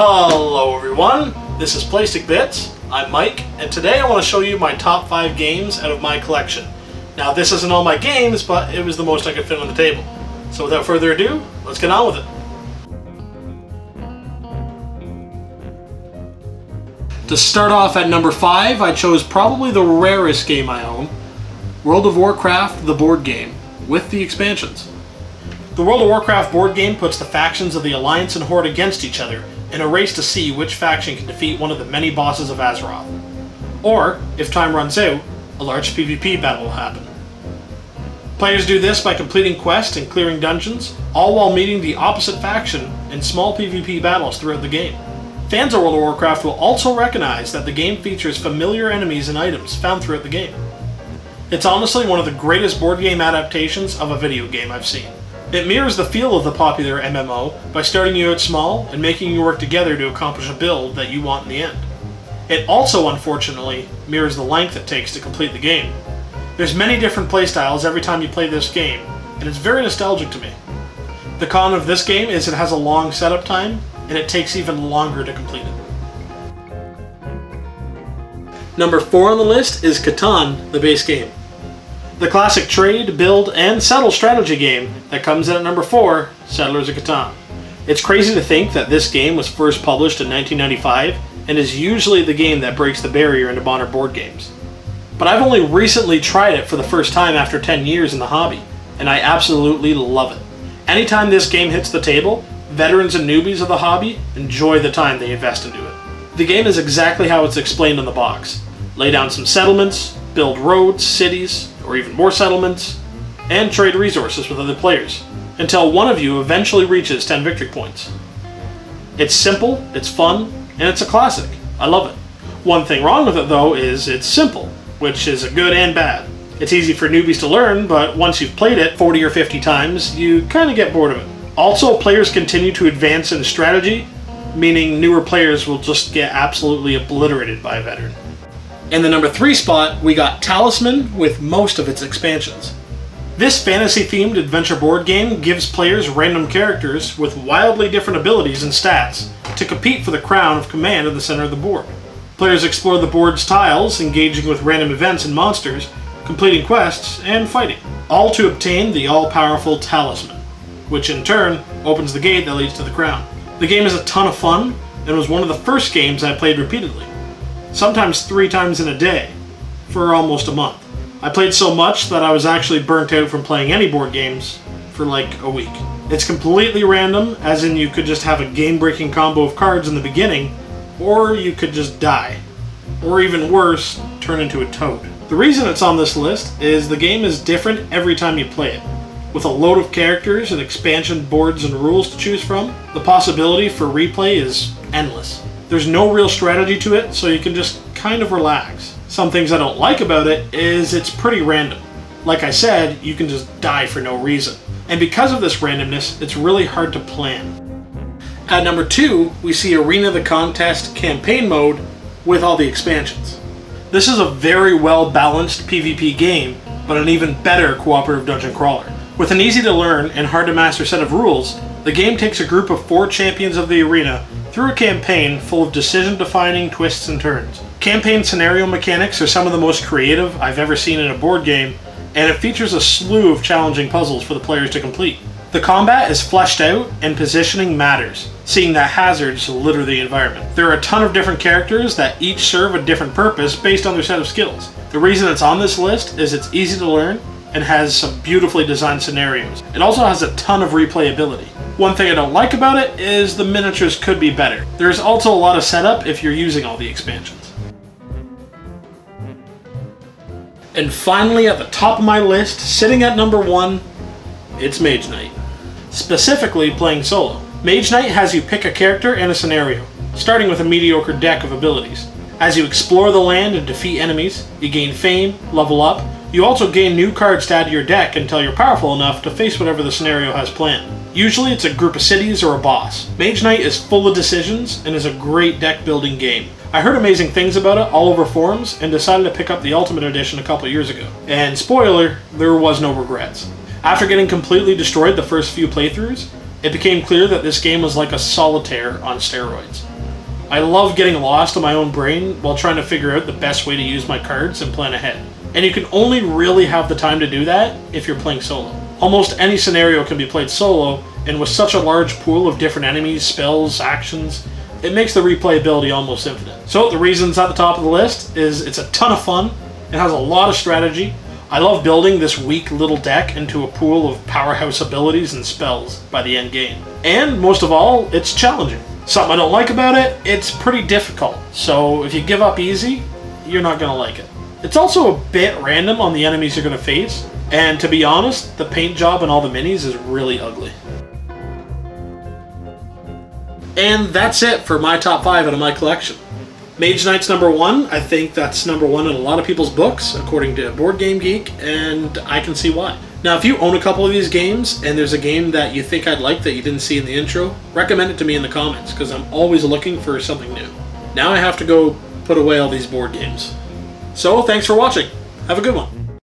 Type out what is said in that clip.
Hello everyone, this is Plastic Bits. I'm Mike, and today I want to show you my top 5 games out of my collection. Now this isn't all my games, but it was the most I could fit on the table. So without further ado, let's get on with it. To start off at number 5, I chose probably the rarest game I own, World of Warcraft, the board game, with the expansions. The World of Warcraft board game puts the factions of the Alliance and Horde against each other in a race to see which faction can defeat one of the many bosses of Azeroth. Or, if time runs out, a large PvP battle will happen. Players do this by completing quests and clearing dungeons, all while meeting the opposite faction in small PvP battles throughout the game. Fans of World of Warcraft will also recognize that the game features familiar enemies and items found throughout the game. It's honestly one of the greatest board game adaptations of a video game I've seen. It mirrors the feel of the popular MMO by starting you out small and making you work together to accomplish a build that you want in the end. It also, unfortunately, mirrors the length it takes to complete the game. There's many different playstyles every time you play this game, and it's very nostalgic to me. The con of this game is it has a long setup time, and it takes even longer to complete it. Number 4 on the list is Catan, the base game. The classic trade, build, and settle strategy game that comes in at number 4, Settlers of Catan. It's crazy to think that this game was first published in 1995 and is usually the game that breaks the barrier into modern board games. But I've only recently tried it for the first time after 10 years in the hobby, and I absolutely love it. Anytime this game hits the table, veterans and newbies of the hobby enjoy the time they invest into it. The game is exactly how it's explained in the box. Lay down some settlements, build roads, cities, or even more settlements, and trade resources with other players, until one of you eventually reaches 10 victory points. It's simple, it's fun, and it's a classic. I love it. One thing wrong with it though is it's simple, which is a good and bad. It's easy for newbies to learn, but once you've played it 40 or 50 times, you kinda get bored of it. Also, players continue to advance in strategy, meaning newer players will just get absolutely obliterated by a veteran. In the number 3 spot, we got Talisman with most of its expansions. This fantasy-themed adventure board game gives players random characters with wildly different abilities and stats to compete for the crown of command in the center of the board. Players explore the board's tiles, engaging with random events and monsters, completing quests, and fighting, all to obtain the all-powerful Talisman, which in turn opens the gate that leads to the crown. The game is a ton of fun, and was one of the first games I played repeatedly. Sometimes 3 times in a day, for almost a month. I played so much that I was actually burnt out from playing any board games for like a week. It's completely random, as in you could just have a game-breaking combo of cards in the beginning, or you could just die. Or even worse, turn into a toad. The reason it's on this list is the game is different every time you play it. With a load of characters and expansion boards and rules to choose from, the possibility for replay is endless. There's no real strategy to it, so you can just kind of relax. Some things I don't like about it is it's pretty random. Like I said, you can just die for no reason. And because of this randomness, it's really hard to plan. At number 2, we see Arena of the Contest campaign mode with all the expansions. This is a very well balanced PvP game, but an even better cooperative dungeon crawler. With an easy to learn and hard to master set of rules, the game takes a group of 4 champions of the arena through a campaign full of decision-defining twists and turns. Campaign scenario mechanics are some of the most creative I've ever seen in a board game, and it features a slew of challenging puzzles for the players to complete. The combat is fleshed out, and positioning matters, seeing that hazards litter the environment. There are a ton of different characters that each serve a different purpose based on their set of skills. The reason it's on this list is it's easy to learn and has some beautifully designed scenarios. It also has a ton of replayability. One thing I don't like about it is the miniatures could be better. There's also a lot of setup if you're using all the expansions. And finally, at the top of my list, sitting at number 1, it's Mage Knight. Specifically playing solo. Mage Knight has you pick a character and a scenario, starting with a mediocre deck of abilities. As you explore the land and defeat enemies, you gain fame, level up. You also gain new cards to add to your deck until you're powerful enough to face whatever the scenario has planned. Usually it's a group of cities or a boss. Mage Knight is full of decisions and is a great deck building game. I heard amazing things about it all over forums and decided to pick up the Ultimate Edition a couple years ago. And spoiler, there was no regrets. After getting completely destroyed the first few playthroughs, it became clear that this game was like a solitaire on steroids. I love getting lost in my own brain while trying to figure out the best way to use my cards and plan ahead. And you can only really have the time to do that if you're playing solo. Almost any scenario can be played solo, and with such a large pool of different enemies, spells, actions, it makes the replayability almost infinite. So the reasons at the top of the list is it's a ton of fun, it has a lot of strategy. I love building this weak little deck into a pool of powerhouse abilities and spells by the end game. And most of all, it's challenging. Something I don't like about it, it's pretty difficult. So if you give up easy, you're not going to like it. It's also a bit random on the enemies you're going to face. And to be honest, the paint job on all the minis is really ugly. And that's it for my top 5 out of my collection. Mage Knight's number 1. I think that's number 1 in a lot of people's books, according to Board Game Geek, and I can see why. Now, if you own a couple of these games, and there's a game that you think I'd like that you didn't see in the intro, recommend it to me in the comments, because I'm always looking for something new. Now I have to go put away all these board games. So, thanks for watching. Have a good one.